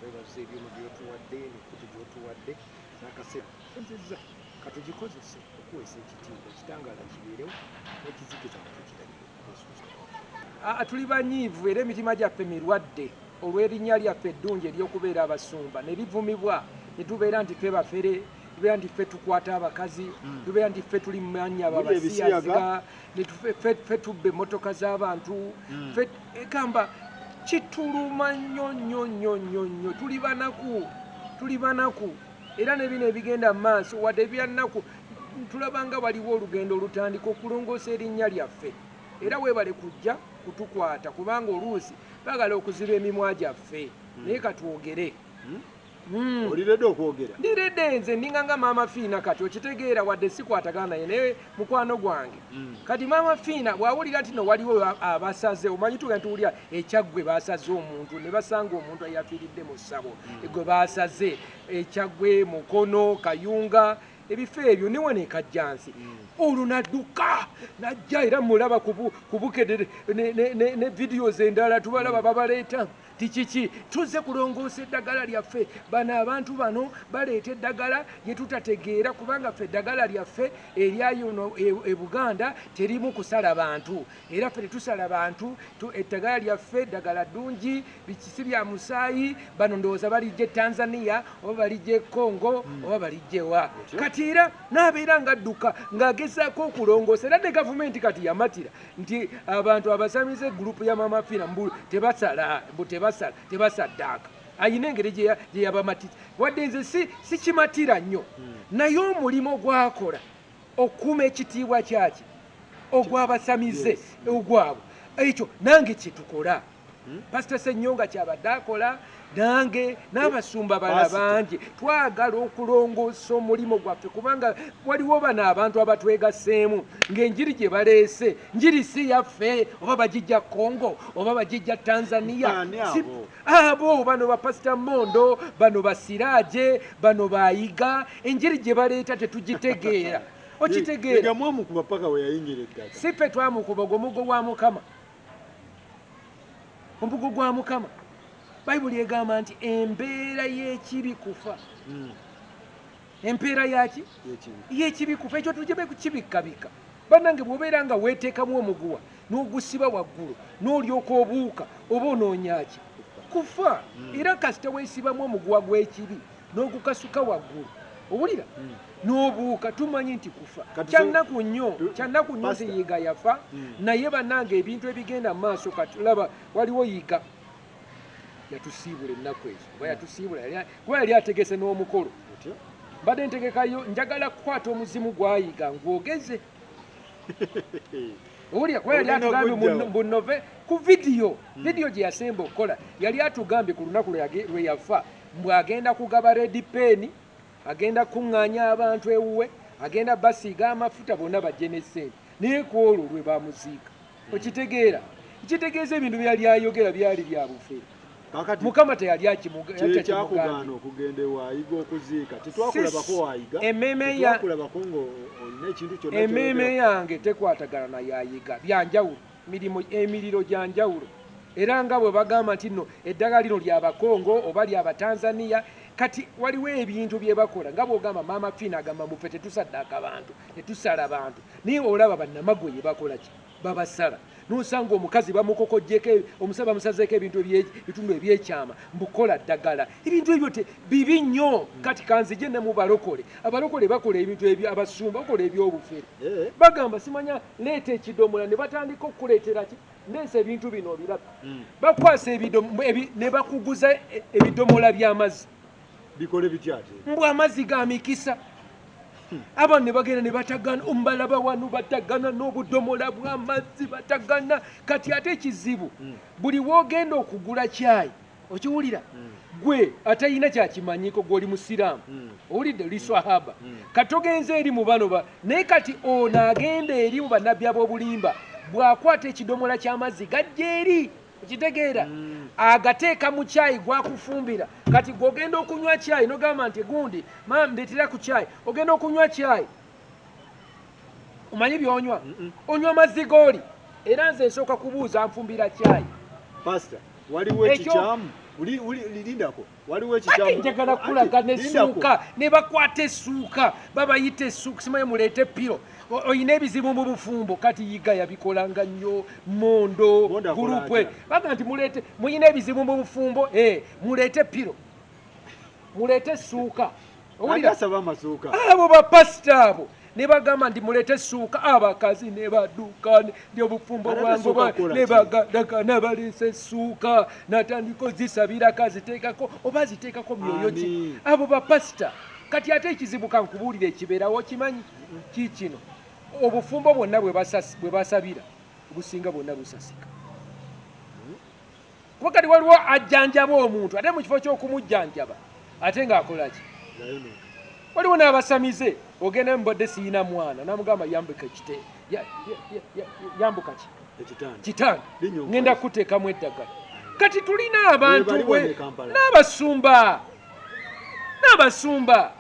twebaza ebyuma byotuwadde n'ekkuti gyotuwadde n'akaseera katugikozese okuweesa ekitiibwa ekitangaala kibeerewo n'ekizikiza tukirabire. Tuli banyiivu era emitima gyaffe mirwadde olw'erinnya lyaffe eddungi ery'okubeera abasumba ne livumibwa ne tubeera nti ffe bafere, tubeera nti ffe tukwata abakazi, tubeera nti ffe tuli mu mannya babasiyaziga, ffe tubba emmotoka z'abantu, ffe egamba kituluma nnyo. Tuli banaku era ne bino ebigenda mu maaso wadde byannaku tulabanga waliwo olugendo olutandika okulongoosa erinnya lyaffe era weebale kujja kutukwata kubanga oluusi baagala okuziba emimwa gyaffe naye katwogere. Oliredde okwogera? Ndiredde nze ndinganga maama Fiina kati okitegeera wadde sikwatagana naye naye mukwano gwange kati maama Fiina bw'awulira nti no waliwo abasaze omanyi tugenda tuwulira ekyaggwe baasaze omuntu ne basanga omuntu eyafiiridde mu ssabo gwe baasaze ekyaggwe Mukono Kayunga ebifo ebyo niwo nekajjansi olwo nadduka najja era mulaba kubukedere ne videos endala tubalaba babaleeta tikiki tuzze kulongoosa eddagala lyaffe bano abantu bano baleeta eddagala lye tutategeera kubanga ffe eddagala lyaffe eryayono e Buganda terimu kusala bantu era ffe tetusala bantu eddagala lyaffe eddagala ddungi bikisi bya musaayi bano ndowooza balijja e Tanzania oba balijja e Congo oba balijja ewa kati era n'abeera ngadduka ng'agezaako okulongoosa era ne gavumenti kati yamatira nti abantu abasamize gurupu ya Maama Fiina mbu tebasaddaaka ayina engeri gye yabamatira wadde nze sikimatira nnyo naye omulimu gwakola okuuma ekitiibwa kyaki ogw'abasamize ogwabwe ekyo nange kyetukola Pastor Ssenyonga kyabadde akola nange n'abasumba bala bangi twagala okulongoosa omulimu gwaffe kubanga waliwo bano abantu abatwegaseemu ng'enjiri gye baleese njiri si yaffe oba bagijja Congo oba bagijja Tanzania abo bano ba Pastor Mondo bano basiraaje bano bayiga enjiri gye baleeta tetugitegeera okitegeera mwamukuba paka we yayingira eddaka si ffe twamukuba omugo gwa Mukama omugo gwa Mukama Bayibuli egamba nti embeera y'ekibi kufa. Empeera yaki? Y'ekibi kufa. Ekyo tujebe kukibikkabikka. Bannange bw'obeera nga weeteekamu omuguwa n'ogusiba waggulu n'olyoka obuuka oba onoonya ki? Kufa. Era kasita weesibamu omuguwa gw'ekibi n'ogukasuka waggulu. Owulira? N'obuuka tumanyi nti kufa. Kyannaku nnyo nti Yiga yafa naye bannange ebintu ebigenda mu maaso kati olaba waliwo Yiga yatusiibula ennaku ezo oba yatusiibula kuba yali ategese n'omukolo mbadde ntegekayo njagala kukwata omuzimu gwayiga ngwogeze owulira kuba yali atugambye bunove ku vidiyo gye yasemba okukola yali atugambye ku lunaku lwe yafa mbwe agenda kugaba red pen agenda kuŋŋaanya abantu ewuwe agenda basiiga amafuta bonna bajje n'essente naye ku olwo lwe bamuziika okitegeera kitegeeza ebintu byali ayogera byali bya bufere Mukama teyali akimugambye okugenda ewayiga okuziika tetwakulabako wayiga tetwakulabako ng'olina ekintu kyonna emmeeme yange tekwatagana na yayiga byanjawulo emiriro gya njawulo era nga bwe bagamba nti nno eddagala lino ly'Abakongo oba ly'Abatanzania kati waliwo ebintu bye bakola nga bw'ogamba Maama Fiina agamba muffe tetusaddaaka bantu tetusala bantu naye olaba bannamagwe ye bakola ki babasala n'osanga omukazi bamukokojjeko omusaba bamusazeeko ebintu ebitundu ebyekyama mbukola ddagala ebintu ebyo bibi nnyo kati kanzije ne mu balokole abalokole bakola ebintu abasumba bakola ebyobufere bagamba simanya leeta ekidomola ne batandika okuleetera ki ndeesa ebintu bino obiraba bakwasa ne bakuguza ebidomola by'amazzi bikole bityate mbw amazzi ga mikisa abantu ne bagenda ne batagana ombalaba wano batagana n'obudomola bw'amazzi batagana kati ate ekizibu buli woogenda okugula cyayi okiwulira gwe atayina kyakimanyiko gw'oli musiraamu owulidde liswahaba kati ogenze eri mu bano naye kati ono agenda eri mu bannabbi ab'obulimba bw'akwata ekidomola ky'amazzi gajja eri okitegeera agateeka mu cyayi gwakufumbira kati gw'ogenda okunywa cyayi n'ogamba nti gundi maama ndeetera ku cyayi ogenda okunywa cyayi omanyi by'onywa onywa mazzi g'oli era nze nsooka kubuuza nfumbira cyayi Pastor waliwo ekikyamu lindako waliwo ekikyamu njagala kulaga n'essuuka ne bakwata essuuka babayita essuuka simanyi muleete piro oyina ebizibu mu bufumbo kati yiga yabikolanga nnyo mondo gulupwe baga nti muleete muyina ebizibu mu bufumbo muleete piro muleete essuuka asaba amasuuka abo bapasita abo ne bagamba nti muleete essuuka abakazi ne badduka ndi obufumbo bwangu ne bagadagana baleese essuuka natandika ozisabirako aziteekako oba aziteekako myoyo ki abo bapasita kati ate ekizibu kankubuulira ekibeerawo kimanyi kikino obufumbo bwonna bwe basabira businga bwonna busasika kuba kati waliwo ajjanjaba omuntu ate mu kifo ky'okumujjanjaba ate ng'akolaki waliwo n'abasamize ogenda mubadde siyina mwana namugamba yambuka ekite yambuka ki kitanda ngenda kuteekamu eddagala kati tulina abantu n'abasumba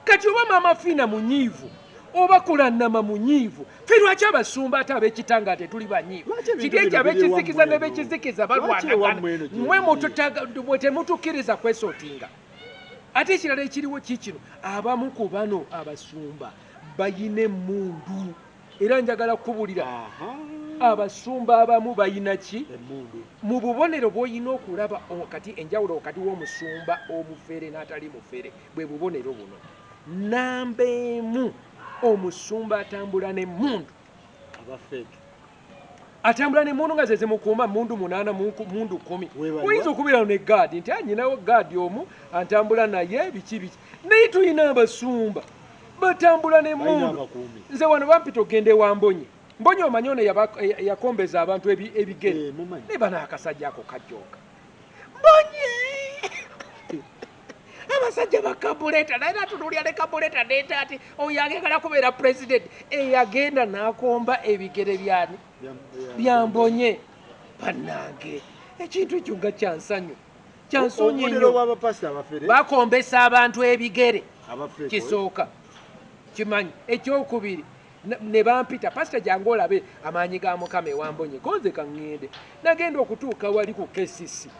kati oba maama fiina munyiivu oba kulannama munyiivu fe lwaki abasumba ate ab'ekitanga ate tuli banyiivu kiri ekyo ab'ekizikiza ne b'ekizikiza balwanagana mwe temutukkiriza kwesootinga ate ekirala ekiriwo kikino abamu ku bano abasumba bayina emmundu era njagala kubuulira abasumba abamu bayina ki mu bubonero bw'olina okulaba kati enjawulo wakati w'omusumba omufere n'atali mufere bwe bubonero buno namba emu omusumba atambula n'emmundu atambula n'emmundu nga ze zimukuuma mundu 8 mundu 10 oyinza okubeera ne gaadi nti anyinawo gaadi omu antambula naye biki naye tulina abasumba batambula n'emmundu nze wano bampita ogende wa mbonye omanyi ono yakombeza abantu ebigere ne bano akasajja ako kajooka mbonye abasajja bakabuleta naye natunuulya ne kabuleta neeta ati oyo agagala kubeera pulezidenti eyagenda n'akomba ebigere byani byambonye bannange ekintu ekyo nga kyansanyu kyansonyi nnyo bakombesa abantu ebigere kisooka kimanyi ekyokubiri ne bampita pasita jangu olabe amaanyi ga mukama ewambonye gonze kaŋŋende nagenda okutuuka wali ku KCC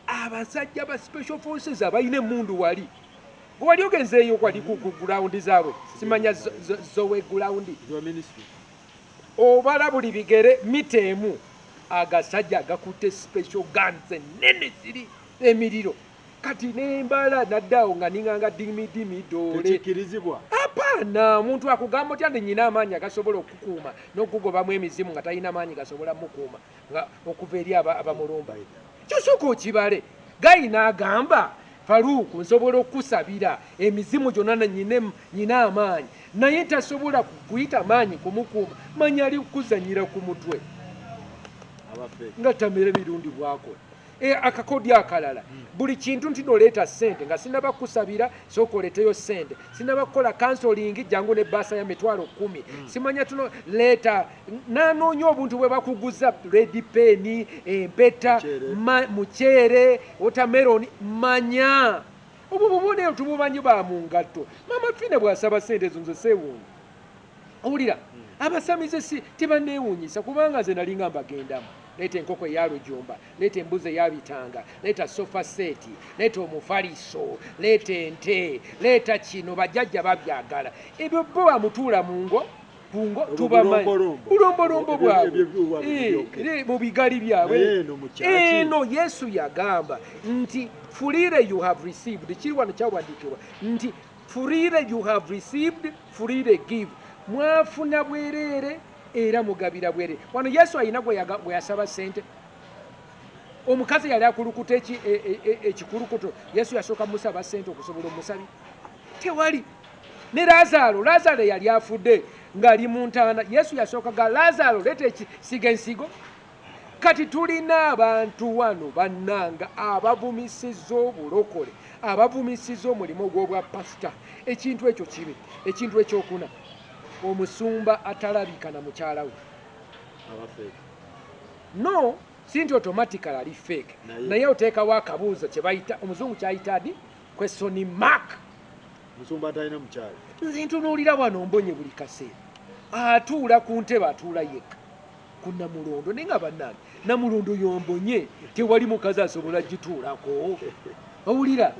abasajja ba special forces abalina emmundu wali wali ogenzeeyo kwali ku gulawundi zaabwe simanya zowe gulawundi obala buli bigere mita emu agasajja agakutte special guns ennene ziri emiriro kati nembala naddaawo nga ninganga dimidimi doole apaana omuntu akugamba otya nenyina amaanyi agasobola okukuuma n'okugobamu emizimu nga talina maanyi gasobola mukuuma nga okuva eri abamulumba kyosooka okibale gayi n'agamba Faruku nsobola okusabira emizimu gyonna nyina amaanyi naye tasobola kuyita amaanyi kumukuuma manya ali kuzanyira ku mutwe nga tamera emirundi bwakola akakodi akalala buli kintu nti noleeta ssente nga sinaba kusabira sooka oleeteyo ssente sinaba kukola kansolingi jangu ne baasa ya mitwalo 10 simanya tuno leeta nanoonya obuntu bwe bakuguza red pen empeta muceere watermelon manya obwo bubonero tubumanyi ba mu ngatto mama fine bw'asaba ssente ezo nze seewuunyi owulira abasamize si tebanneewuunyisa kubanga nze nali nga mbagendamu leeta enkoko eyalujumba leeta embuzi eyabitanga leeta sofa seti leeta omufaliso leeta ente leeta kino bajjajja babyagala ebyo bo bamutuula mungo tubamanyi bulombolombo bwabwe mu bigali byabwe eno Yesu yagamba nti fulire you have received kiri wano kyawandiikibwa nti fulire you have received fulire give mwafuna bwereere era mugabira bwere wano Yesu ayina gwe yasaba ssente omukazi yali akulukuta ekikulukuto Yesu yasooka musaba ssente okusobola omusabi tewali ne Lazaro yali afudde ng'ali mu ntaana Yesu yasookaga Lazaro leeta ekisiga ensigo kati tulina abantu wano bannanga abavumisiza obulokole abavumisiza omulimu gw'obwa pasita ekintu ekyo kibi ekintu ekyokuna omusumba atalabika na mukyala we no sinti automatically ali fake naye oteekawo akabuuzo kye bayita omuzungu kyayita di question mark musumba atalina mukyala nze ntunuulira wano mbonye buli kaseera atuula ku ntebe atuula yekka ku Namulondo naye nga bannange Namulondo yombonye tewali mukazi asobola gituulako owulira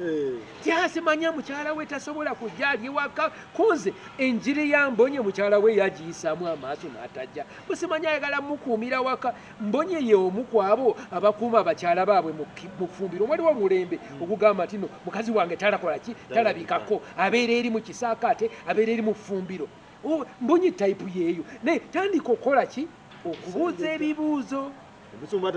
tyasimanya mukyala we tasobola kujja ali ewaka kunze enjiri ya Mbonye mukyala we yagiyisaamu amaaso n'atajja musimanya ayagala mukuumira waka Mbonye ye omu ku abo abakuuma abakyala baabwe mu ffumbiro waliwo omulembe ogugamba tino mukazi wange talakola ki talabikako abeera eri mu kisaakaate abeera eri mu ffumbiro Mbonye tayipu yeeyo naye tandika okukola ki okubuuza ebibuuzo omusumba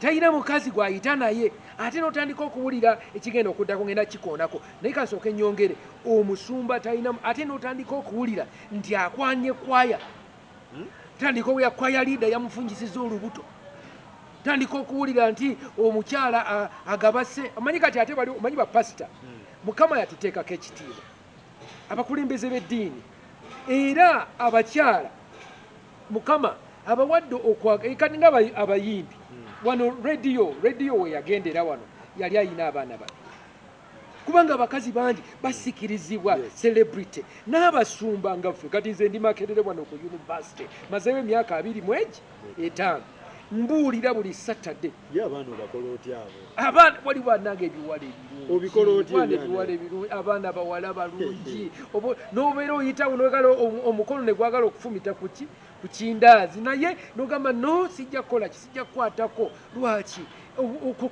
talina mukazi gw'ayita naye ate n'otandika okuwulira ekigenda okuddako ngenda kikoonako naye kasooka ennyongere omusumba talina ate n'otandika okuwulira nti akwanye kwaya tandika oya kwaya liida yamufunjisiza olubuto tandika okuwulira nti omukyala agabase amanyi kati ate bali omanyi bapasita Mukama yatuteekako ekitiibwa abakulembeze b'eddiini era abakyala Mukama abawadde kati nga abayimbi wano rediyo we yagendera wano yali ayina abaana babe kubanga abakazi bangi basikirizibwa celebrity n'abasumba nga ffe kati nze ndi Makerere wano ku university mazeewo emyaka 25 mbuulira buli Saturday abaana wali bannange ebiwala ebirungi abaana bawala balungi n'obeera oyitawo n'ogala omukono ne gwagala okufumita ku kindaazi naye n'ogamba no sijja kukola ki sijja kukwatako lwaki okwo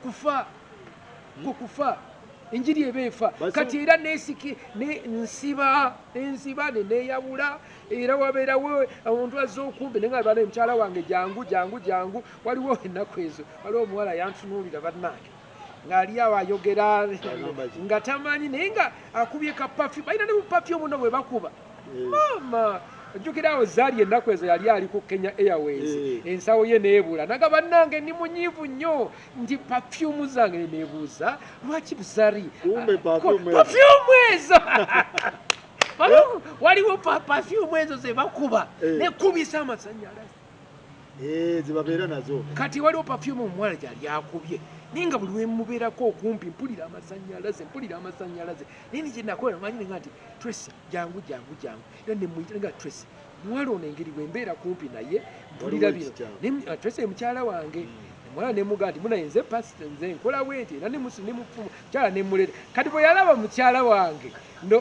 kufa enjiri eba efa kati era nsiba neneeyawula era wabeerawo omuntu azze okumbe naye nga bana mukyala wange jangu waliwo ennaku ezo waliwo omuwala yantunuulira bannange ng'ali awo ayogera nga tamanyi naye nga akubye ka pafi balina ne bupafi omuno bwe bakuba mama ojjukira awo zaali ennaku ezo yali ali ku Kenya Airways ensawo ye neebula naga bannange ndi munyiivu nnyo nti pafyumu zange neebuuza lwaki Buzari pafyumu ezo waliwo pafyumu ezo ze bakuba nekubisa amasannyalaze zibabeera nazo kati waliwo pafyumu omuwala gyali akubye naye nga buli wemubeerako okumpi mpulira amasannyalaze naye ni kyenakola manyi nga nti Tracy jangu era nemuyita nga Tracy muwala ono engeri bwembeera kumpi naye mpulira bino Tracy mukyala wange omwana nemugaa nti munaye nze pasita nze nkola bwenti era mukyala nemulera kati bwe yalaba mukyala wange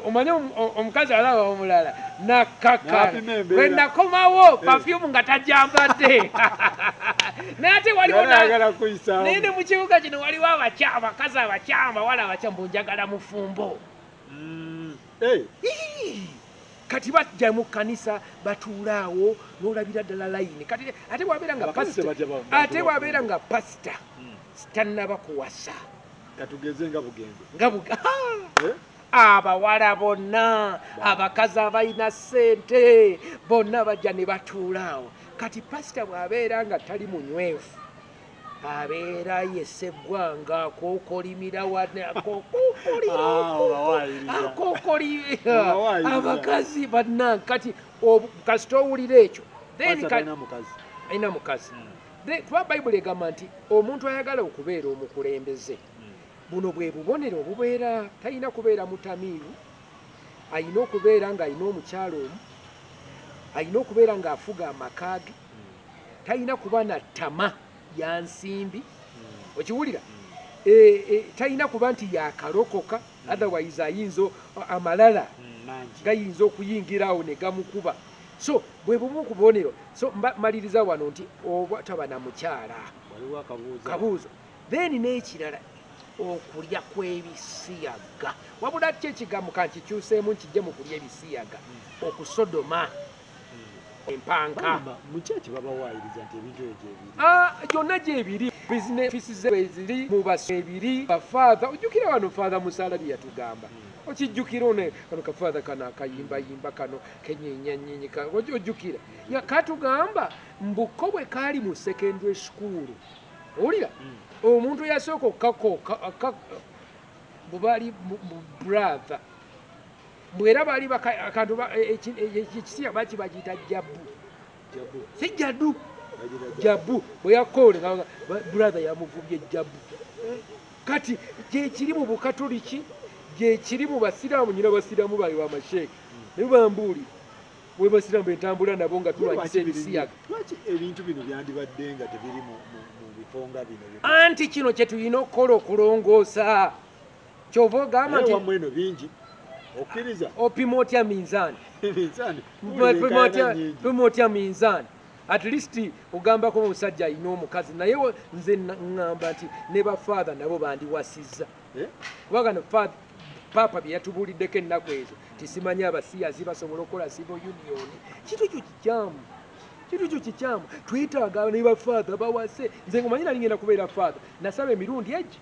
omanye omukazi alaba omulala nakaka bwe nakomawo pafyumu nga tajambadde naye ate waliwo naye ne mu kibuga kino waliwo abakazi abakyama wala abakyama njagala mufumbo kati bajja mu kkanisa batuulaawo n'olabira ddala layini kati ate bwabeera nga pasita tannaba kuwasa katugeze nga bugembe abawala bonna abakazi abalina ssente bonna bajja ne batuulaawo kati pasita bw'abeera nga tali munywefu abeera yeseggwanga akookolimira abakazi bannange kati kasita owulira ekyo alina mukazi kuba bayibuli egamba nti omuntu ayagala okubeera omukulembeze buno bwe bubonero obubeera talina kubeera mutamiivu alina okubeera ng'alina omukyalo omu alina okubeera ng'afuga amaka ge talina kuba na ttama ya nsimbi okiwulira talina kuba nti yakalokoka otherwise ayinza amalala gayinza okuyingirawo ne gamukuba so bwe bumu ku bubonero so maliriza wano nti oba taba na mukyala kabuuzo then n'ekirala okulya kw'ebisiyaga wabula ki ekigambo kankikyuseemu nkijje mu kulya ebisiyaga okusodoma empanka mukyaki babawaayiriza nti ebintu egyo gyonna gyebiri bizinesi ziri mu baso ebiri bafaatha ojjukira wano faatha Musaala bye yatugamba okijjukira kano kafaatha kano akayimbayimba kano kenyenyanyinyi ojjukira katugamba mbuko bwe kaali mu secondary school owulira omuntu yasooka okukakooka bwebali brother bwera bali akantu ekisiya bakiyita jabbu si jaddu jabbu bwe yakoole brother yamuvubye jabbu kati gyekiri mu bukatoliki gyekiri mu basiraamu nyina basiraamu bali wa masheeke naye bambuulira bwe basiramu betambula nabo nga tulwanyisa ebisiyaga. Lwaki ebintu bino byandibadde nga tebiri mu bifo nga bino? Anti kino kye tulina okukola okulongoosa. Kyova ogamba nti wammwe eno bingi okkiriza opima otya minzaani. minzaani pima otya minzaani. At least ogambako omusajja alina omukazi naye nze ŋŋamba nti ne bafaatha nabo bandiwasizza. Kubanga paapa bye yatubuuliddeko ennaku ezo tisimanyi abasiyazi basobola okukola civil union. Kintu kyo kikyamu. Kintu kyo kikyamu. Twetaaga ne bafaatha bawase. Nze ngomanyi nali ngenda kubeera faatha. Nasaba emirundi egi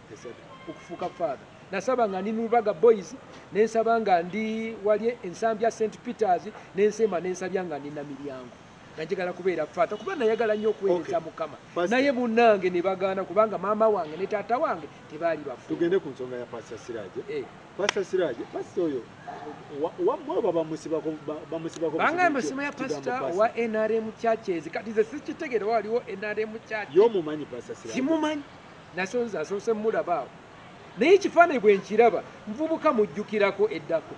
okufuuka faatha. Nasaba nga ndi Lubaga Boys, nensaba nga ndi wali ensambya St Peters, nensemba nensabya nga ndi Namiryango. Najagala kubeera faatha kuba nayagala nnyo okuweereza Mukama. Naye munnange ne bagaana kubanga maama wange ne taata wange tebaali bafu. Tugende ku nsonga ya Pastor Siraje. Pastor Siraje, pastor oyo wammwe bamusibako banga musima ya pastor wa NRM Churches. Kati ze sikitegeera waliwo NRM Church. Y'omumanyi Pastor Siraje? Simumanyi. Nasonza asose mulabaawo. Naye ekifaananyi bwe nkiraba nvubuka mujjukirako eddako.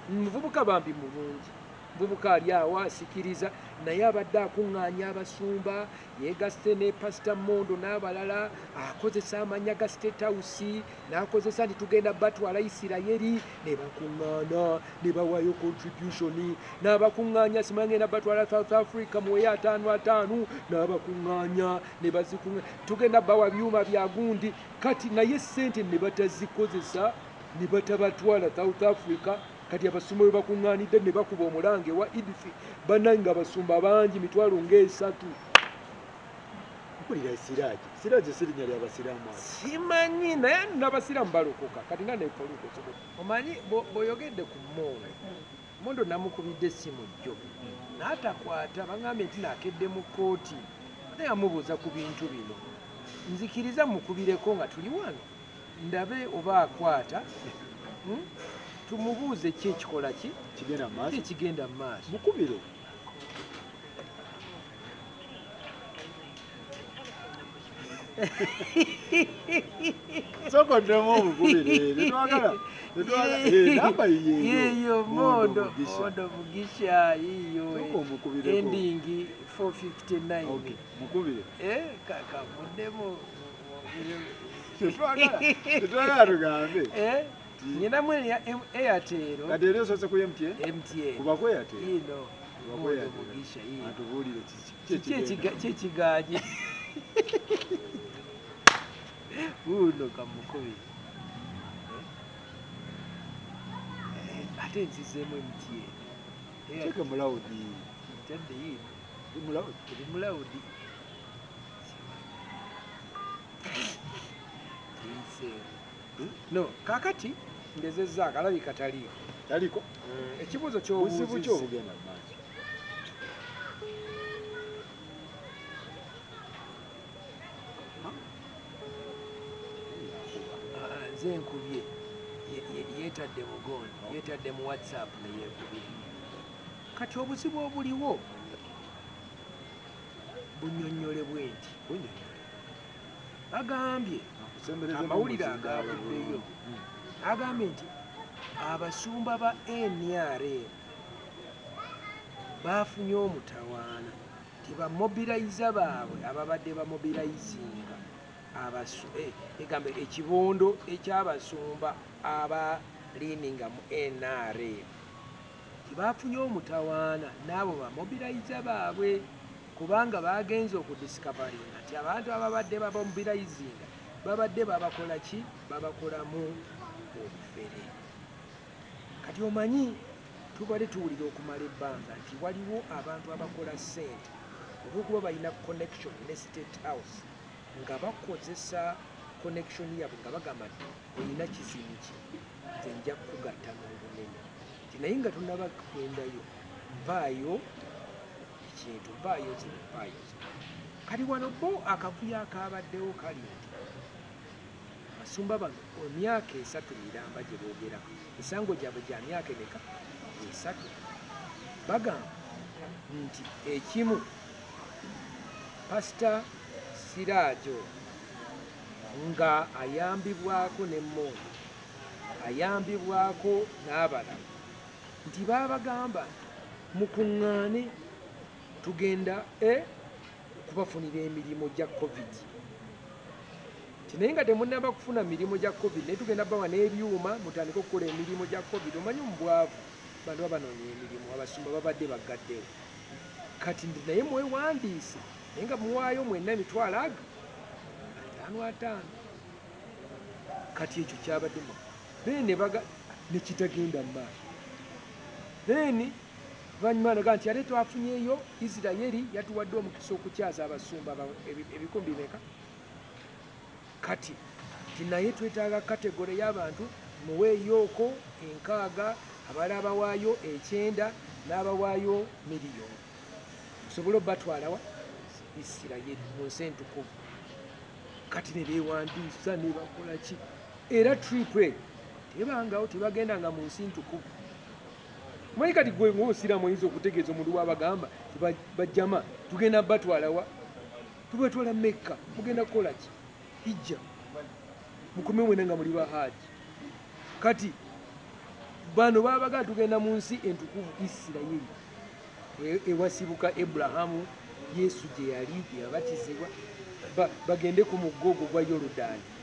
Muvubuka bambi mulungi. Muvubuka ali awo asikiriza naye abadde akuŋŋaanya abasumba yeegasse ne Pastor Mondo n'abalala akozesa amanya ga State House n'akozesa nti tugenda batwala Isirayiri ne bakuŋŋaana ne bawaayo contribution n'abakuŋŋaanya simangenda batwala South Africa mu 5 n'abakuŋŋaanya ne bazikuŋŋaanya tugenda bawa byuma bya gundi kati naye ssente ne batazikozesa ne batabatwala South Africa. Kati abasumba bakuŋŋaanidde ne bakuba omulange wa Idfi bannange nga abasumba bangi mitwalo ng'esatu. Mpulira Siraje sirinya ly'abasiraamu. Simanyi naye n'abasiraamu balokoka kati nga neefoluko omanyi bw'oyogedde ku Mondo namukubidde essimu jjo n'atakwata baŋŋambye nti naakedde mu kkooti naye amubuuza ku bintu bino nzikiriza mukubireko nga tuli wano ndabe oba akwata. Tumubuuze ki ekikola ki kigenda mu maaso. Mukubire. Sokoddemu omukubire. Namba yeeyo Mondo Mugisha yiyo ending 459. Mukubire. Kaka muddemu. Tetwagala tugambe. Nyinamu ya Airtel. Kati eri osose ku MTN? MTN. Kuba ku Airtel? Ino. Mondo Mugisha yiyo. Atubuulire kyekigaji. Uno kamukubire. Ate nzizeemu MTN. Cheke mulawudi. Tadde yiino. Mulawudi. No, kakati ndezezza akalabika taliko. Ekibuuzo buzibu ki obugenda mu maaso? Nze nkubye yeetadde mugondi yeetadde mu WhatsApp neyeekubye. Kati obuzibu obuliwo bunnyonnyole bwenti. Agambye amawulire agavuddeyo agambye nti abasumba ba NRM bafunye omutawaana tibamobiliza baabwe ababadde bamobilizinga egambe ekibondo ekyabasumba abaliininga mu NRM tibafunye omutawaana n'abo bamobiliza baabwe kubanga bagenze okudiscoveringa nti abantu ababadde bamobilizinga babadde babakola ki babakolamu obufere. Kati omanyi tubadde tuwulira okumala ebbanga nti waliwo abantu abakola ssente olw'okuba balina connection ne State House nga bakozesa connection yabwe nga bagamba nti olina kizibu ki nze nja kukugatta n'obunene nti naye nga tonnaba kwendayo mpaayo ekintu mpaayo zino. Kati wano bo akavuyo akabaddewo kali nti abasumba bano emyaka 3 miramba gye boogerako misango gyabwe gya myaka emeka 3 bagamba nti ekimu Pastor Sirajo nga ayambibwako ne Mondo ayambibwako n'abalala nti babagamba mukuŋŋaane tugenda kubafunira emirimu gya covid naye nga temunnaba kufuna mirimu gya covid naye tugenda bawa n'ebyuma mutandike okukola emirimu gya covid omanyi omubwavu bantu babanoonya emirimu abasumba babadde bagaddewo kati naye mwewandiise naye nga muwaayo mwenna emitwalo ago 5 kati ekyo kyabaddemu nekitagenda mu maaso then vanyuma naga nti ate twafunyeeyo Isirayiri yatuwadde omukisa okukyaza abasumba ebikumbi meka kati naye twetaaga kategore y'abantu muweeyooko 6 abalala bawaayo 9 n'abawaayo miliyoni tusobole obatwalawa Isirayiri mu nsi entukuvu kati ne beewandiisa ne bakola ki era triple tebangawo tebagendanga mu nsi ntukuvu manyi kati gwe ng'osiramu oyinza okutegeeza omuntu wabagamba bajjama tugenda batwalawa tubatwala Mekka mugenda kukola ki hijja mukome mwena nga muli bahaaji kati bano babaga tugenda mu nsi entukuvu Isirayiri ewasibuka Ibulahamu Yesu gye yali yabatizibwa bagende ku mugga ogwo gwa Yorudaani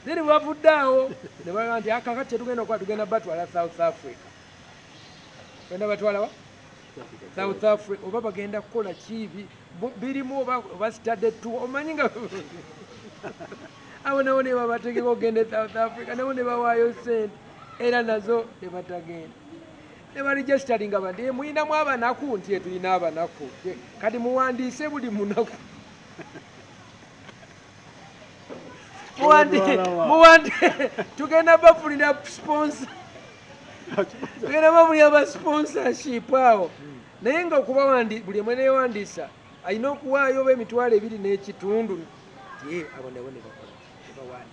then bavudde awo ne baga nti akakati tugenda okuba tugenda batwala South Africa genda batwala wa South Africa oba bagenda kukola kibi birimu oba study tour omanyi nga abo nabo ne babategeka ogende South Africa nabo ne bawaayo sente era nazo ne batagenda ne baregisteringa abantu muyinamu abanaku nti tulina abanaku kati muwandiise buli munaku tugenda bafulira sponsor tugenda bafulira ba sponsorship awo naye nga okuba buli mwene yewandiisa alina okuwaayo b'emitwalo 2.5 abo nabo ne bakola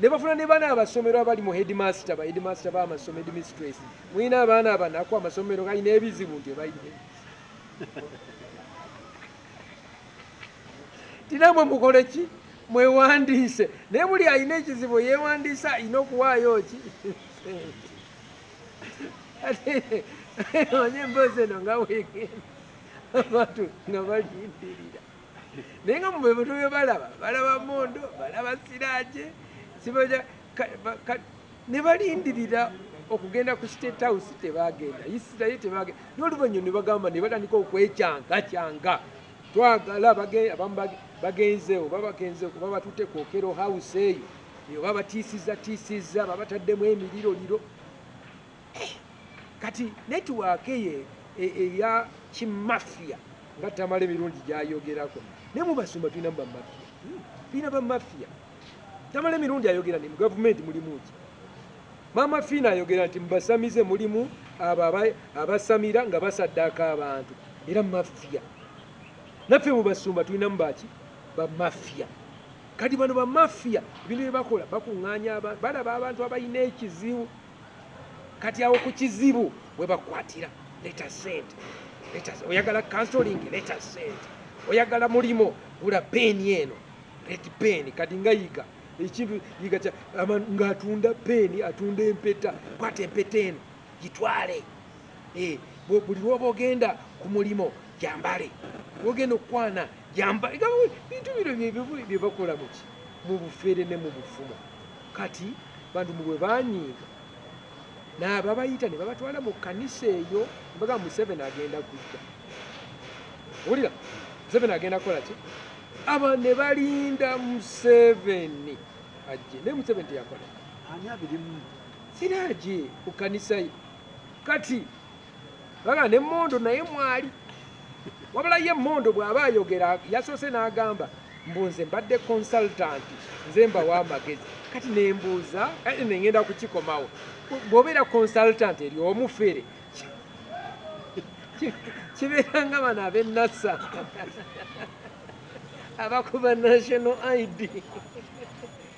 ne bafuna ne bana abasomero abali mu headmaster b'amasomero headmistress mulina abaana abanaku amasomero galina ebizibu nti ebayine tinamwe mukole ki mwewandiise naye buli alina ekizibu yewandiisa alina okuwaayo ki onye emboozi eno nga weegenda abantu nga balindirira naye nga mubebuto bye balaba Mondo balaba Siraaje ne balindirira okugenda ku State House tebagenda Isirayiri tebagenda n'oluvannyuma ne bagamba ne batandika okwecyanga twagala abamu bagenzeewo kuba batutte kwokero house eyo oba batiisizza babataddemu emiriroliro kati netiwaaka eyo eya kimafiya nga tamala emirundi gyayogerako naye mubasumba tulina bamafiya tamala emirundi ayogera ni mu gavumenti mulimu ki Mama Fina ayogera nti mbasamize mulimu abasamira nga basaddaaka abantu era mafiya naffe mubasumba tulinamu baki bamafiya kati bano bamafiya ebintu bye bakola bakuŋŋaanya balaba abantu abalina ekizibu kati awo ku kizibu we bakwatira leta sente oyagala counseling leta sente oyagala mulimo gula peeni eno red peeni kati nga yiga ekintu yiga ng'atunda peeni atunda empeta kwata empeta eno gitwale buli lwoba ogenda ku mulimo jambale ogenda okwana jamba bintu bino bye bakola muki mu bufere ne mu bufumo kati bantu mubwe banyiiga n'ababayita ne babatwala mu kanisa eyo mbaga Museveni agenda kujja wulira Museveni agenda kukola ki aba ne balinda Museveni ajje ne Museveni teyakola ani abirimu Siraaje ku kanisa ye kati baga ne Mondo naye mwali wabula ye Mondo bw'aba ayogera yasoose n'agamba mbunze mbadde consultant nze mbawa amagezi kati nembuuza nengenda kukikomawo bw'obeera consultant eri omufere kibeera nga bano ab'enasa abakuba national ID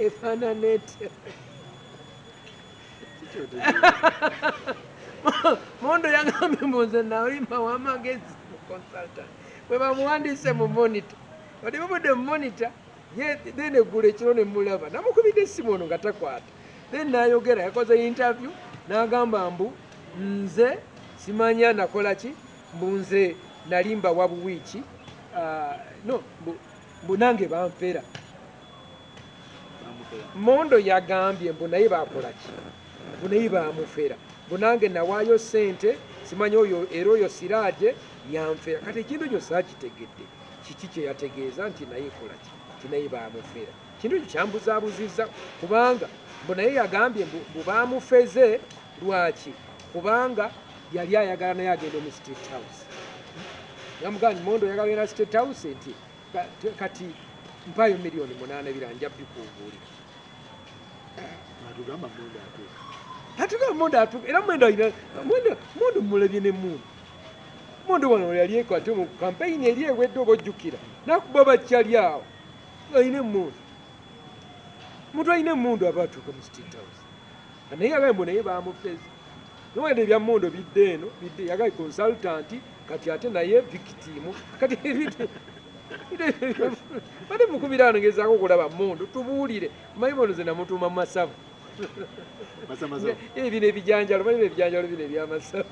efaananete Mondo yagambye mbunze nawe mbawa amagezi consultant bwe bamuwandiise mu monitor odi bubudde mu monitor ye then eggulu ekiro ne mulaba namukubidde essimu ono nga takwata then nayogera yakoze interview n'agamba mbu nze simanya nakola ki mbu nze nalimba wabuwiiki no mbu nange banfera Mondo yagambye mbu naye bakola ki mbu naye bamufera mbu nange nawaayo ssente simanyi oyo era oyo Siraaje yanfera kati ekintu ekyo saakitegedde kiki kye yategeeza nti naye kola ki nti naye bamufera kintu ekyo kyambuzaabuzizza kubanga mbu naye yagambye mbu bamufeze lwaki kubanga yali ayagala naye agenda mu State House yamugamba nti Mondo oyagala genda State House nti kati mpayo miliyoni 8 biranja bikubuulira atugamba Mondo atuuka era Mondo mulabye ne Mondo wano yali ekwate mu kampeyini eri ewedde oba ojjukira nakuba bakyali awo ayina emmundu muntu ayina emmundu aba atuuka mu State House naye yagaye mbu naye bamufeze niwende ebya Mondo bidde eno bidde yagaye consultant kati ate naye victim kati bali mukubiraano ngezaako okulaba Mondo tubuulire manyi Mondo ze namutuuma mu masavu bino ebijanjalo manyi ebijanjalo bino ebyamasavu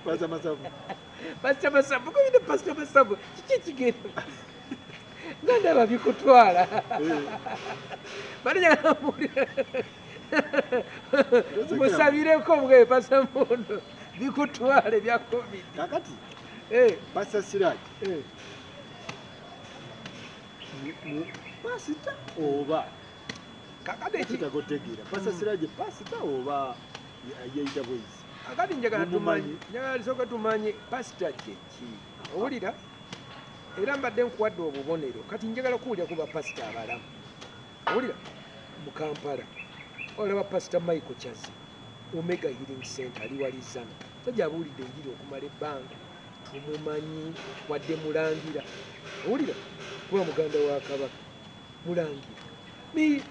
pasita masavu kubine pasita masavu kiki ekigenda nga ndaba bikutwala balinyagamuulira musabireko mwe pasita Mondo bikutwale bya covid kakati pasita Siraaje pasita oba kakadekitagotegeera pasita Siraaje pasita oba yeyita bwezi akati njagala lisooka tumanye pasita kyeki owulira era mbadde nkuwadde obubonero kati njagala kuwulira ku bapasita abalamu owulira mu Kampala olaba pasita Michael Kyazi Omega Healing Center ali walizana tajja abuulidde enjiri okumala ebbanga tumumanyi wadde mulangira owulira kuba muganda wa Kabaka mulangira ni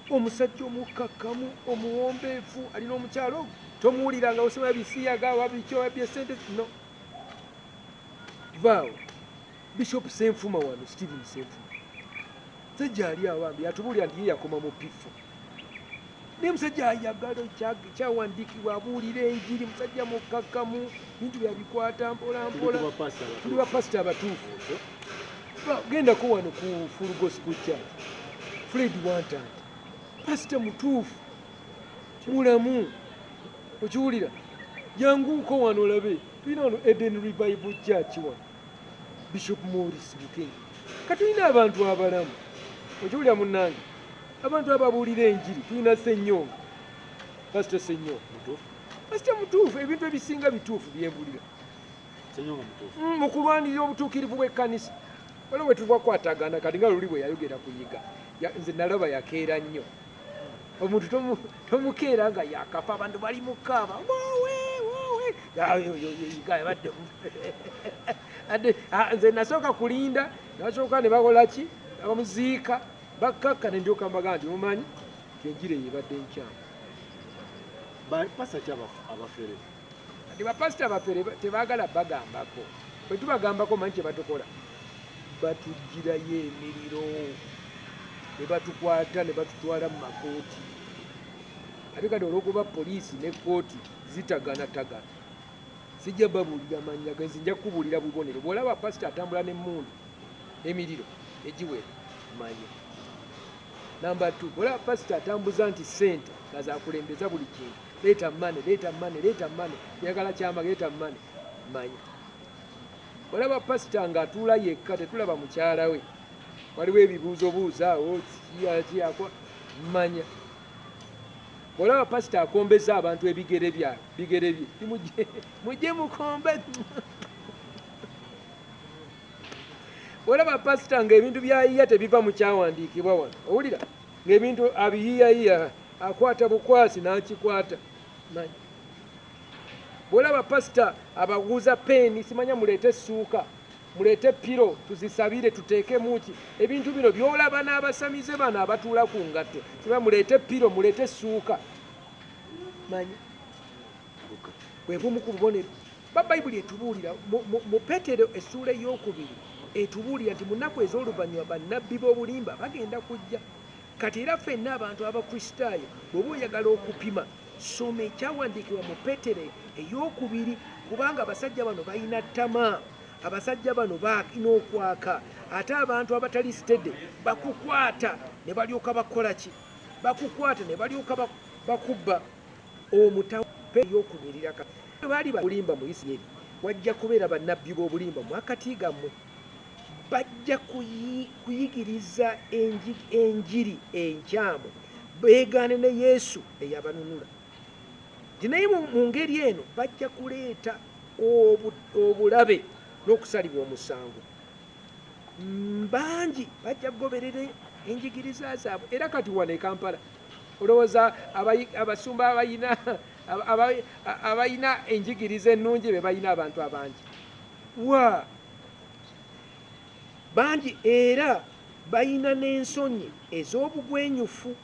omusajja omukakkamu omuwombeefu alina omukyalo ogwo tomuwulira nga osoma bisiyaga wabikyo sente no vaawo Bishop Senfuma wano Stephen Senfuma sajja ali awambi atubuulira nti ye yakoma mu pifo naye musajja ayagala kyawandiikibwa abuulira enjiri musajja mukakkamu bintu byabikwata mpolampola tuli bapasita abatuufu gendako wano ku Full Gospel Church Fred Wantant pasita mutuufu mulamu okiwulira janguuko wano olabe tulina wano Eden Revival Church wano Bishop Morris Bukenga katulina abantu abalamu okiwulira munnange abantu ababuulira enjiri tulina Ssenyonga pasita Ssenyonga pasita mutuufu ebintu ebisinga bituufu byembulira mu kulwanirira obutuukirivu bw'ekkanisa waliwo wetubakwatagana kati nga luli bwe yayogera kuyiga nze nalaba yakeera nnyo omuntu tomukeera nga yakafa abantu bali mukaaba nze nasooka kulinda nasooka ne bakola ki abamuziika bakkakka ne ndyoka mbaga nti mumanyi kenjira eyebadde nkyamu kati bapasita abafere tebaagala bagambako bwe tubagambako manyi kye batukola batugirayo emiriro ne batukwata ne batutwala mu makooti ate kati olw'okuba poliisi ne kooti zitaganatagana sijja babuulira mannya genzi nja kukubuulira bubonero bw'olaba pasita atambula n'emmundu emiriro egiwera manya namba 2 bw'olaba pasita atambuza nti ssente nga zakulembeza buli kintu leeta mane leeta mane leeta mane yagala kyama leeta mane manya bw'olaba pasita ng'atuula yekka tetulaba mukyala we waliwo ebibuuzo buuzaawo kiyako manya bw'olaba pasita akombeza abantu ebigere bye mujje mukombe bw'olaba pasita ng'ebintu byayiya tebiva mu kyawandiikibwa wano owulira ng'ebintu abiyiyayiya akwata bukwasi n'akikwata manya bw'olaba pasita abaguuza peeni simanya muleete essuuka muleete piro tuzisabire tuteekemu ki ebintu bino byolaba n'abasamize bano abatuula ku ngatto siba muleete piro muleete essuuka manya bwebumu ku bubonero bayibuli etubuulira mu Petero essuula ey'okubiri etubuulira nti mu nnaku ez'oluvannyuma bannabbi b'obulimba bagenda kujja kati era ffenna abantu abakristaayo bw'oba oyagala okupima soma ekyawandiikibwa mu Peetero ey'okubiri, kubanga abasajja bano balina ttama, abasajja bano balina okwaka, ate abantu abatali sitede bakukwata ne balyoka bakola ki? Bakukwata ne balyoka bakubba. Omutawa ey'okunyirira baali babulimba mu Isirayiri, wajja kubeera bannabbi b'obulimba mu akati gammwe, bajja kuyigiriza enjiri enkyamu beegaane ne Yesu eyabanunula. Naye mu ngeri eno bajja kuleeta obulabe n'okusalibwa omusango. Bangi bajja kugoberera enjigiriza zaabwe. Era kati wano e Kampala olowooza abasumba abayina enjigiriza ennungi be balina abantu abangi wa bangi, era balina n'ensonyi ez'obugwenyufu.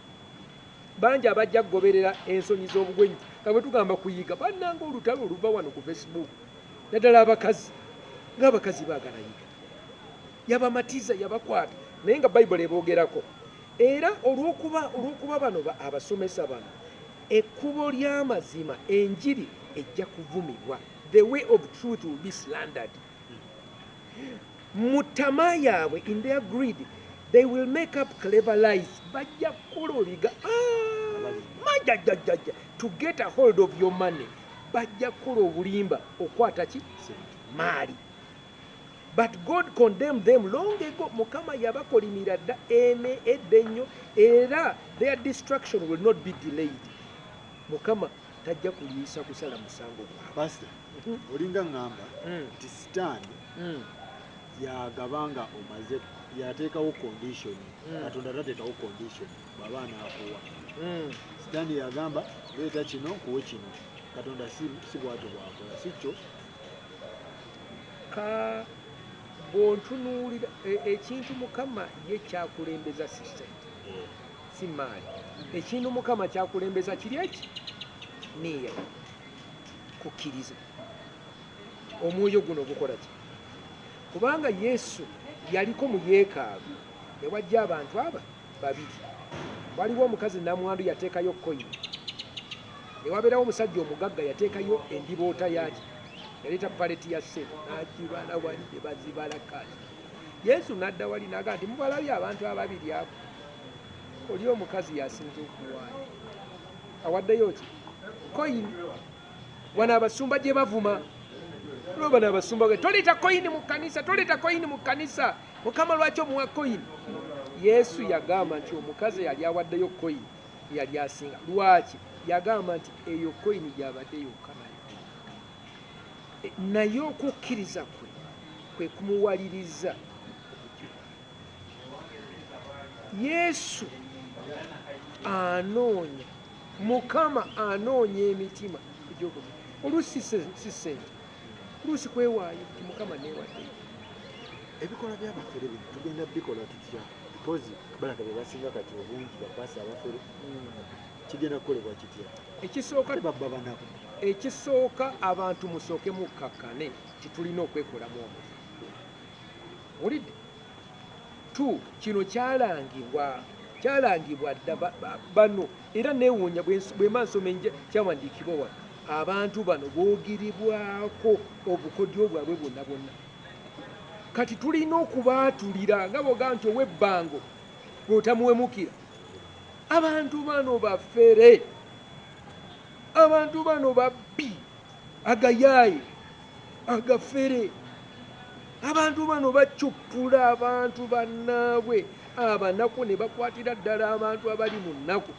Bangi abajja kugoberera ensonyi z'obugwenyufu nga bwe tugamba kuyiga bannanga olutalo oluva wano ku Facebook, naddala abakazi ng'abakazi baagala yiga, yabamatiza yabakwata, naye nga Bayibuli eboogerako. Era olw'okuba bano abasomesa bano, ekkubo ly'amazima enjiri ejja kuvumibwa. The way of truth will be slandered. Mu ttama yaabwe, in their greed, they will make up clever lies. Bajja kukololiga to get a hold of your money. Bajja kukola obulimba okwata ki? Maali. But God condemned them long ago. Mukama yabakolimira dda edda ennyo, era their destruction will not be delayed. Mukama tajja kuliisa kusala musango gwabwe. Pastor, olinga ngamba nti stand yagabanga omaze yateekawo condition, Katonda tateekawo condition bw'aba anaakuwa. Stand yagamba leeta kino kuwe kino, Katonda si bw'atyo bw'akola, si kyo. Bw'ontunuulira ekintu Mukama ye kyakulembeza si ssente, si maali. Ekintu Mukama kyakulembeza kiri eki? Niya, kukkiriza. Omwoyo guno gukola ki? Kubanga Yesu yaliko mu yeekaalu ne wajja abantu aba babiri. Waliwo omukazi namwandu yateekayo koyini, ne wabeerawo omusajja omugagga yateekayo endiboota yaki, yaleeta paleti ya ssente n'agibala wali ne bazibala kazi. Yesu n'adda wali n'agamba nti mubalabye abantu ababiri abo, oli omukazi yasinze okuwaayo, awaddeyo ki? Koyini. Wano abasumba gye bavuma. Bano abasumba ge toleeta koyini mu kkanisa, toleeta koyini mu kkanisa. Mukama lwaki omuwa koyini? Yesu yagamba nti omukazi yali awaddeyo koyini yali asinga. Lwaki? Yagamba nti eyo koyini gy'abadde yokka nayo. Naye okukkiriza kwe kumuwaliriza. Yesu anoonya, Mukama anoonya emitima egy'okukkiriza. Oluusi si ssente, oluusi kwewaayo nti Mukama neewaddeyo. Ebikola by'abafere bino tugenda bikola tutya? Because balaka bye basinga kati obungi bapaasa abafere, kigenda kukolebwa kitya? Ekisooka abantu musooke mukkakane nti tulina okwekolamu omulimu. Olidde? Kino kyalangibwa dda bano, era neewuunya bwe nsoma kyawandiikibwa wano. Abantu bano boogeribwako obukodyo bwabwe bwonna bwonna. Kati tulina okubaatulira nga bw'ogamba nti ow'ebbango bw'otamuwemukira. Abantu bano bafere, abantu bano babbi, agayaaye, agafere. Abantu bano bacuppula abantu bannaabwe abanaku ne bakwatira ddala abantu abali mu nnaku.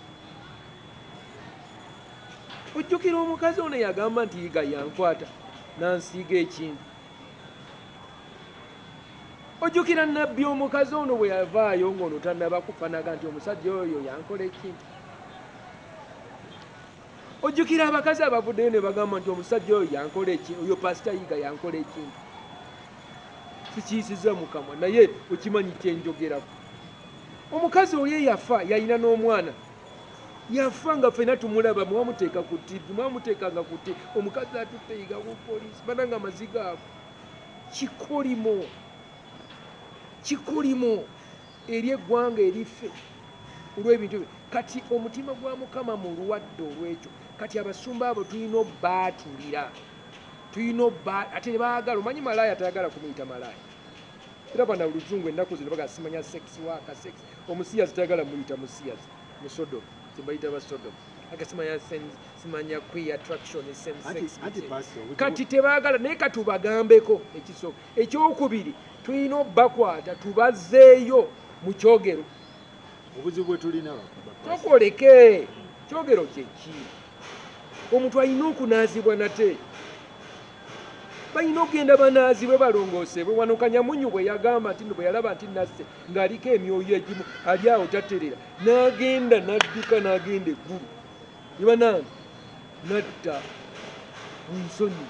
Ojjukira omukazi ono yagamba nti yiga yankwata nansiiga ekintu. Ojjukira nnabbi omukazi ono bwe yavaayo ng'ono tannaba kufa naga nti omusajja oyo yankola ekintu. Ojjukira abakazi abavuddeyo ne bagamba nti omusajja oyo yankola ekintu, oyo pasita yiga yankola ekintu. Sikiyisiza Mukama, naye okimanyi kyenjogerako. Omukazi oyo yafa, yalina n'omwana. Yafa nga ffenna tumulaba, mwamuteeka ku TV, mwamuteekanga ku TV. Omukazi atutte yiga ku poliisi, bananga amaziga ago. Kikolimo eri eggwanga eriffe. olw'ebintu ebyo. Kati omutima gwa Mukama mulwadde olw'ekyo. Kati abasumba abo tulina obbaatulira, ate tebaagala, omanyi malaaya tayagala kumuyita malaaya. Era bana oluzungu ennaku zino baga simanya sex worker, sex omusiyazi tayagala muyita musiyazi, mu Sodom tebayita ba Sodom. Simanya queer attraction, same sex. Kati tebaagala, naye katubagambeko ekisooka. Ekyokubiri tulina obbakwata tubazzeeyo mu kyogero. Obuzibu bwe tulina tokoleke kyogero kyeki. Omuntu alina okunaazibwa nate, balina okugenda banaazibwe balongoosebwe. Wano Kanyamunyu bwe yagamba nti bwe yalaba nti nasse ng'aliko emyoyo egimu ali awo taterera, n'agenda n'adduka n'agenda eggulu ne banange natta mu nsonyi.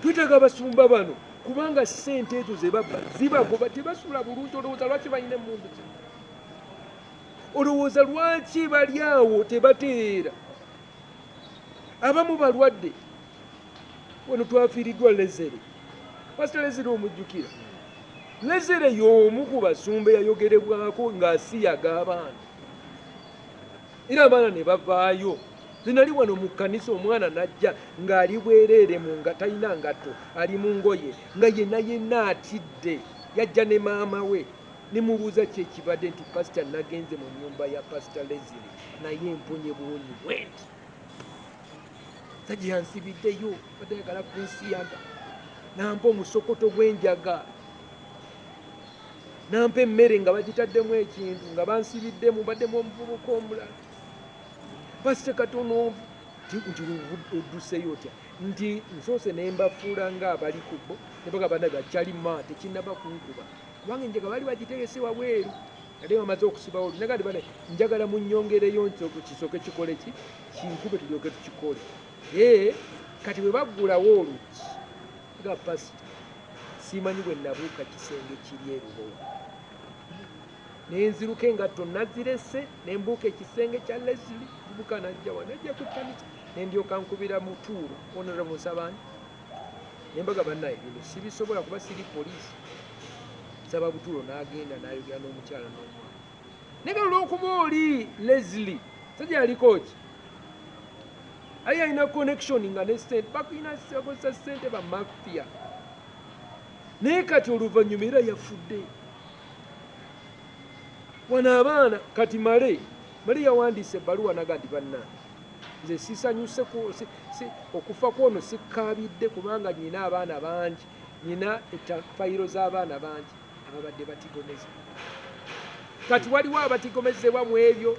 Twetaaga abasumba bano kubanga ssente ezo ze babba zibagoba, tebasula bulungi. Olowooza lwaki balina emmundu ze? Olowooza lwaki bali awo tebateera? Abamu balwadde. Wano twafiiriddwa Lezere. Pastor Lezere omujjukira. Lezere y'omu ku basumba yayogerebwako ng'asiyaga abaana. Era abaana ne bavaayo. Zinali wano mu kkanisa omwana najja ng'ali bwereere nga talina ngatto, ali mu ngoye, nga yenna atidde. Yajja ne maama we. Ne mubuuza kye kibadde nti pasita nagenze mu nnyumba ya Pastor Lezere naye emponye buwonyi bwenti. Sajja yansibiddeyo badde ayagala kunsiyaga. Nampa omusokoto gw'enjaga, nampa emmere nga bagitaddemu ekintu nga bansibiddemu, baddemu omuvubuka omulala. Pasita katono nti odduseyo otya? Nti nsoose ne mbafuula ng'abali ku bo ne bagamba bana bakyali ma tekinnaba kunkuba kubanga enjaga bali bagitegese wabweru ate bamaze okusibawo naga bana njagala munnyongereyo kisooke kikole ki kinkube tulyoke tukikole. Kati bwe baggulawo oluggi nga pasita simanyi bwe nabuuka kisenge kiri erubo nenziruka engatto nazirese nembuuka ekisenge kya Leslie zibuka najja wano najja ku kkanisa nendyoka nkubira mu tuulu Honorable Musabani nembaga bannaye bino sibisobola kuba siri poliisi. Saba butuulo n'agenda n'ayogera n'omukyala n'omwana naye olw'okuba oli Leslie sajja yaliko ki ali alina connection nga ne ssente bakulina akozesa ssente ba mafia naye kati oluvannyuma era yafudde. Wano abaana kati Male yawandiise ebbaluwa naga nti bannange nze sisanyuse okufa kwono sikkaabidde kubanga nina abaana bangi, nina fayiro z'abaana bangi ababadde batigomezebwa. Kati waliwo abatigomezebwa mu ebyo,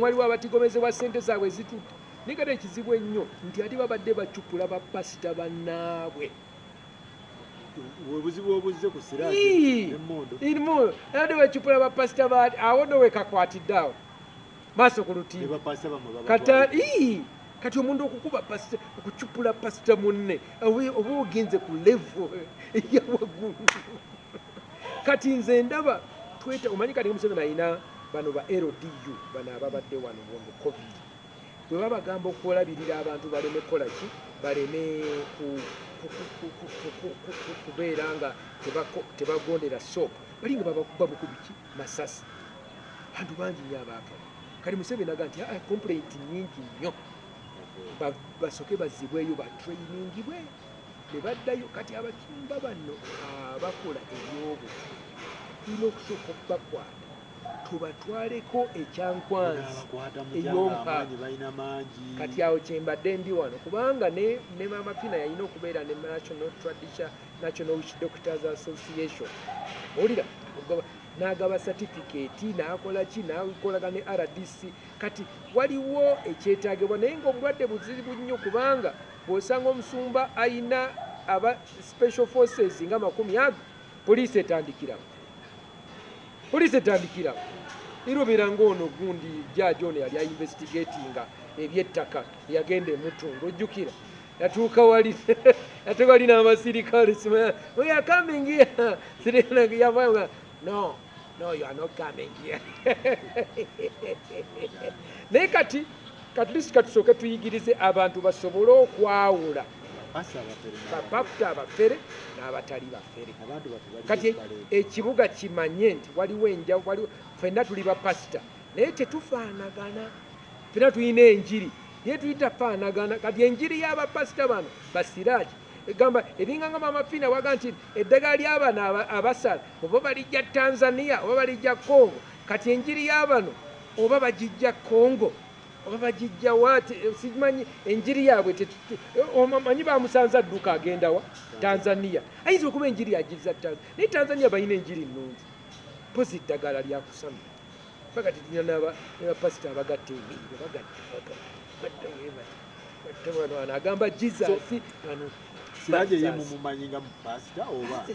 waliwo abatigomezebwa ssente zaabwe zitudde. Naye kati ekizibu ennyo nti ate babadde bacupula bapasita bannaabwe. Obuzibu obuzze ku siraati n'emmondo ate bacupula bapasita awo nno wekakwatidde awo maaso ku lutimba. Kati omuntu okukuba pasita okucupula pasita munne oba ogenze ku levo eya waggulu. Kati nze ndaba omanyi kati Museveni alina bano ba LDU bano ababadde wano mu COVID bwe babagamba okulabirira abantu baleme kukola ki, baleme kubeera nga tebagondera soopu bali nga babakuba bukubi ki masasi. Bantu bangi nnyo abaafa. Kati Museveni aga nti complaint nnyingi nnyo basooke bazzibweyo batreiningibwe ne baddayo. Kati abasumba bano abakola ebyobufuzi tulina okusooka okubakwata tubatwaleko ekyankwanzi ey'ompaavu. Kati awo kyembadde ndi wano kubanga ne Mama Fina yalina okubeera ne National Witch Doctors Association. Olira n'agaba certificate n'akola ki n'akolaga ne RDC. Kati waliwo ekyetaagibwa naye ng'obulwadde buzibu nnyo kubanga bw'osanga omusumba ayina aba special forces nga 100 poliisi etandikirawo. Irubira ng'ono gundi judge ono yali investigatinga eby'ettaka yagenda emutundu ojjukira yatuuka wali n'abasirikale we are coming here. No, you are not coming here. Naye kati katusooke tuyigirize abantu basobole okwawula bapasita abafere n'abatali bafere. Kati ekibuga kimanye nti waliwo enjawulo, ffenna tuli bapasita naye tetufaanagana fena tulina enjiri naye tuyitafaanagana kati enjiri y'abapasita bano basiraaji egamba eringanga Maama Fiina waga nti eddagala ly'abana abasala oba balijja Tanzania oba balijja Congo kati enjiri y'abano oba bagijja Congo oba bagijja waati simanyi enjiri yaabwe omanyi bamusanza adduka agenda wa Tanzania ayinza okuba enjiri yagiriza Tanzania naye Tanzania balina enjiri nnungi pozi eddagala lyakusama bagati tulina n'abapasita abagatta emirimu bagatta agamba Jesus ano Siraje ye mumumanyi nga pastor oba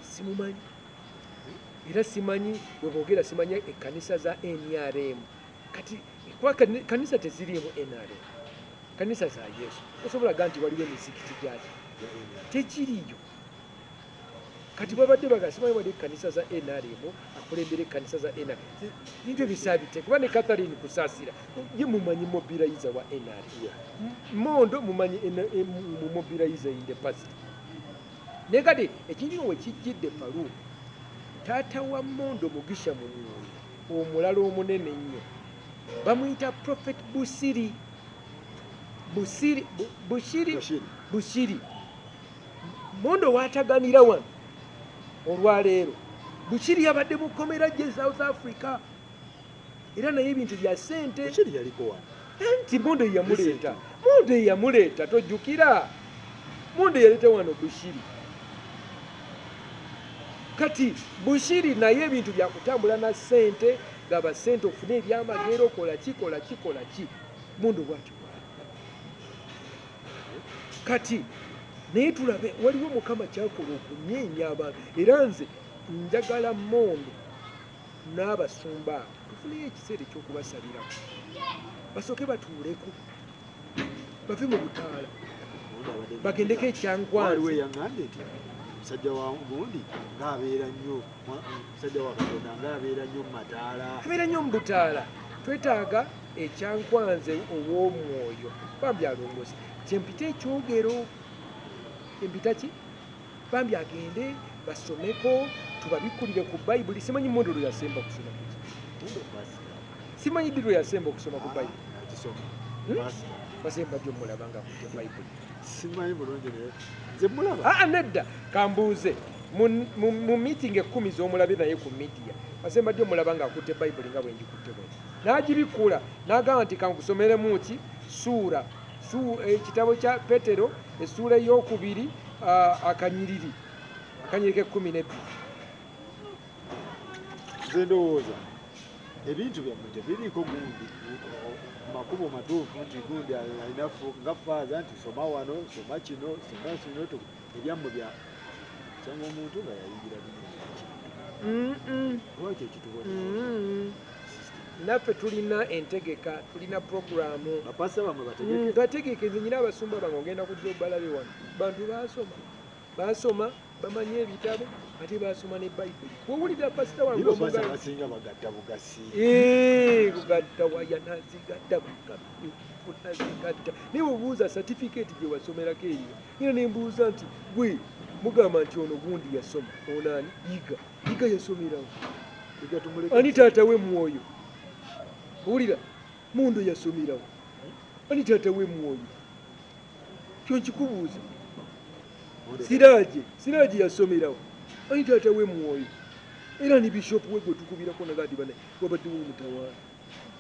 simumanyi era simanyi webogera simanyi ekkanisa za NRM kati kwa kanisa tezirimu NRM kanisa za Yesu osobola ganti waliwo emizikiti gyaki tekiriyo kati babadde bagasimanyi wali kanisa za NRM akulembera kanisa za NRM nibyo bisabite kuba ne Catherine Kusasira ye mumanyi mobilizer wa NRM Mondo mumanyi mobilizer in the past nekati ekintu we kijjidde Faru taata wa Mondo Mugisha mu mwoyo omulala omunene nnyo bamuyita Prophet Bushiri Mondo wataganira wano olwaleero Bushiri yabadde mukomera gye South Africa era naye ebintu bya ssente Bushiri yaliko wano nti Mondo yamuleeta tojjukira Mondo yaleeta wano Bushiri kati Bushiri naye ebintu bya kutambula na ssente gaba ssente ofune ebyamagero kola ki Mondo bwatyo kati naye tulabe waliwo Mukama kyakola okunyeenya abantu era nze njagala Mondo n'abasumba tufuneyo ekiseera ekyokubasalirako basooke batuuleko bave mu butaala bagendeko ekyankwanzi yaŋŋambye nti musajja wa gundi ng'abeera nnyo musajja wa Katonda ng'abeera nnyo mu mataala abeera nnyo mu butaala twetaaga ekyankwanze ow'omwoyo bambi alongoosi kyempita ekyogero empita ki bambi agende basomeko tubabikkulire ku Bayibuli simanyi Mondo lwe yasemba okusoma simanyi ddi lwe yasemba okusoma ku Bayibuli basemba ddyo mulaba nga akutte Bayibuli simanyi bulungi naye nze mulaba nedda kambuuze mu meeting 10 z'omulabe naye ku media basemba ddyo mulaba nga akutte Bayibuli nga bwe njikutte bwe n'agibikkula n'agamba nti kankusomeremu ki suura ekitabo kya Petero essuula ey'okubiri akanyiriri k'12 nze ndowooza ebintu byammwe tebiriiko gundi makubo matuufu nti gundi alinafu nga faaza nti soma wano soma kino ebyammwe bya kyanga omuntu nga yayingira lwaki ekitubona naffe tulina entegeka tulina programu bapasa bamwe bategeke nze nyina abasumba bange ogenda kujja obalabe wano bantu basoma bamanyi ebitabo ate basoma ne Bayibuli wowulira pasita wange basinga bagatta bugasi kugatta waya nazigatta nazigatta naye obuuza certificate gye wasomerako eriyo era nembuuza nti gwe mugamba nti ono gundi yasoma onaani yiga yasomerawo ani taata we mwoyo owulira Mondo yasomerawo ani taata we mwoyo kyo nkikubuuza Siraje yasomerawo ani taata we mwoyo era ni bishop we gwe tukubirako nagati bane wabaddewo omutawaana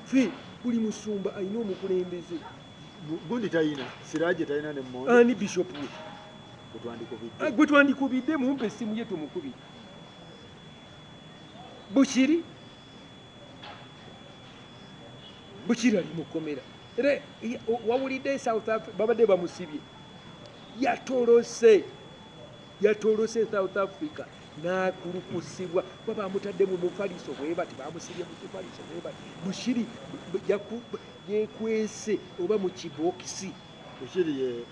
fe buli musumba alina omukulembeze gundi talina Siraje talina ne Mondo ani bishop we gwe twandikubidde mumpe essimu ye tumukubire Bushiri ali mukomera era wawulidde South Africa babadde bamusibye yatolose South Africa n'akulukusibwa kuba bamutadde mu mufaliso bwe bati bamusibye mu mufaliso bwe bati Bushiri yekwese oba mu kibokisi Bushiri ye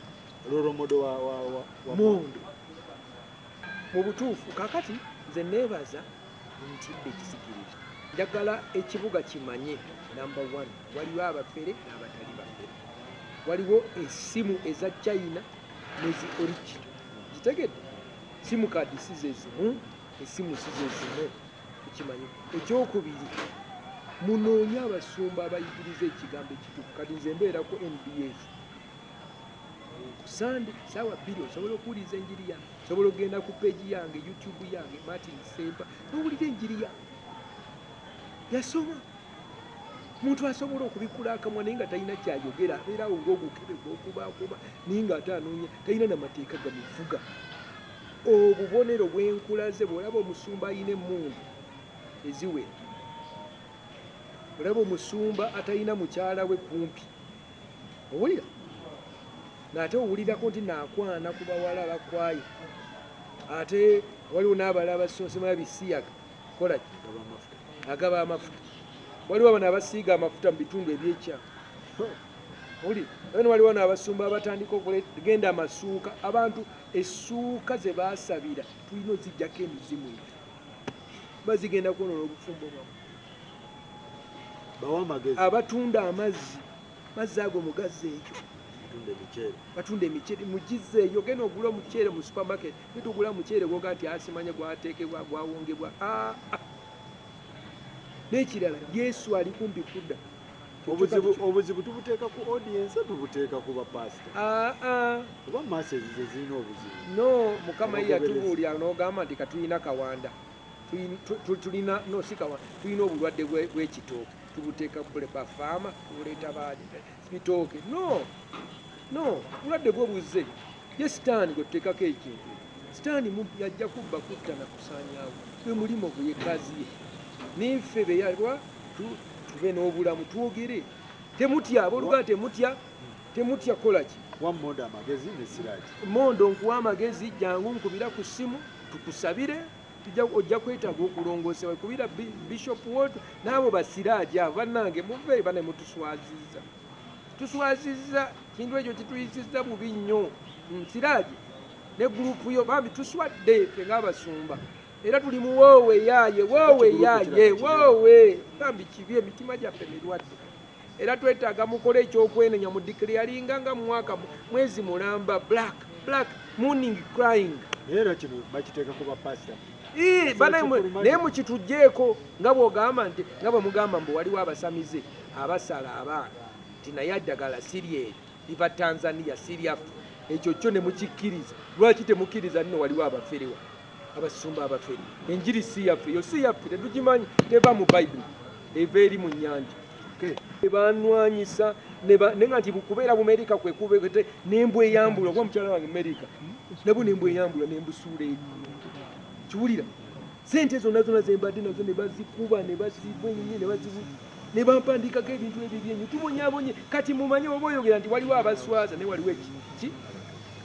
loromodo wa Mondo mu butuufu kakati nze neebaza ntidde kisikiriza njagala ekibuga kimanye number 1 waliwo abafere n'abatali bafere waliwo essimu eza China nezi original kitegedde simu kadi size zimu essimu size zimu kimanyi ekyokubiri munoonye abasumba abayigiriza ekigambo ekituufu. Kati nze mbeera ku NBS ku Sande saawa 2 osobola okuwuliriza enjiri yange, osobola okugenda ku peegi yange YouTube yange Martin Sempa n'owulira enjiri yange. Yasoma muntu asobola okubikula akamwa naye nga talina kyayogera, abeerawo ng'ogukebe gw'okubaakuba naye nga ate anoonya talina n'amateeka gamuvuga. Obubonero bw'enkulaze bw'olaba omusumba alina emmundu eziwera, olaba omusumba atalina mukyala we kumpi, owulira naate owulirako nti naakwana ku bawala abakwayo, ate waliwo n'abalala abasonsema bisiyaga kola ki agaba amafuta, waliwo abano abasiiga amafuta mu bitundu ebyekyama, owulira eno waliwo n'abasumba abatandika okugenda amasuuka. Abantu essuuka ze baasabira tulina oziggyako emizimu eyo, bazigenda kwonoona obufumbo bwabwe. bawa amagezi Abatunda amazzi ago mugazi ekyo, batunda emiceere mugizeeyo. Genda ogula omuceere mu supermarket, bitugula omuceere gwoga nti asimanye gwateekebwa gwawongebwa. N'ekirala Yesu ali kumpi kudda. obuzibu tubuteeka ku audience tubuteeka ku bapasita oba masezi ze zirina obuzibu. No, Mukama ye yatubuulira n'ogamba nti katulina kawanda, tulina no si kawanda, tulina obulwadde bw'ekitooke tubuteeka kule bafaama tubuleeta bitooke. No, obulwadde bwo buze. Ye sitaani gwe tuteekako ekintu, sitaani yajja kubba kutta na kusaanyaawo, gwe mulimo gwe ye kazi ye. Niffe be yalwa tube n'obulamu twogere. Temutya abooluganda, temutya kola ki? Wammonda amagezi ne Siraaji. Mondo nkuwa amagezi, jangu nkubira ku ssimu tukusabire, ojja kwetaaga okulongoosebwa. Kubira Bishop Ward n'abo Basiraaji abo bannange muve bane tuswazizza kintu ekyo kituyisizza bubi nnyo. Siraaji ne gurupu yo bambi tuswadde ffe ng'abasumba, era tuli mu woowe yaaye woowe bambi kibi, emitima gyaffe mirwadde, era twetaaga mukole ekyokwenenya mu declaringa nga mwaka mwezi mulamba black morning crying. Era kino bakiteeka ku bapasita naye mukitugjeeko nga bw'ogamba nti nga bwe mugamba mbu waliwo abasamize abasala abaana nti naye eddagala siryeeri liva Tanzania siryaffe, ekyo kyo ne mukikkiriza. Lwaki temukkiriza nno waliwo abaferewa, abasumba abafere? Enjiri si yaffe, yo si yaffe, tetugimanyi, teva mu Bayibuli, eva eri mu nnyanja. Banwanyisa ne nga nti bukubeera Bumerika kwe kubete nembwa eyambula, kuba mukyala wange Amerika nabo nembwa eyambula nembusuula eri. Kiwulira sente zonna zembadde nazo ne bazikuba ne bazibwenyi ne bampandikako ebintu ebyo byenyu tubonyabonye. Kati mumanye oba oyogera nti waliwo abaswaza ne waliwo ekiki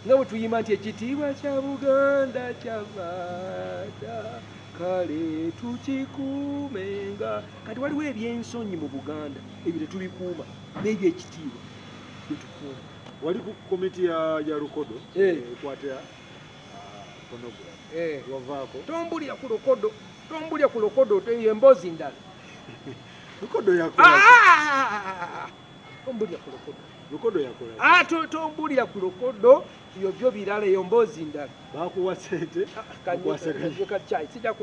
nga bwe tuyimba nti ekitiibwa kya Buganda kyavaata kale tukikuumenga. Kati waliwo ebyensonyi mu Buganda ebyo tetubikuuma, n'ebyekitiibwa byetukuuma. Wali ku komiti ya Lukodo ekwata pornography wavaako. Tombulira ku Lukodo eyo emboozi ndala. Lukodo yakola tombulira ku Lukodo. Lukodo yakola tombulira ku Lukodo, ebyo byo birala, eyo mboozi ndala. Bakuwa sente Kati sijja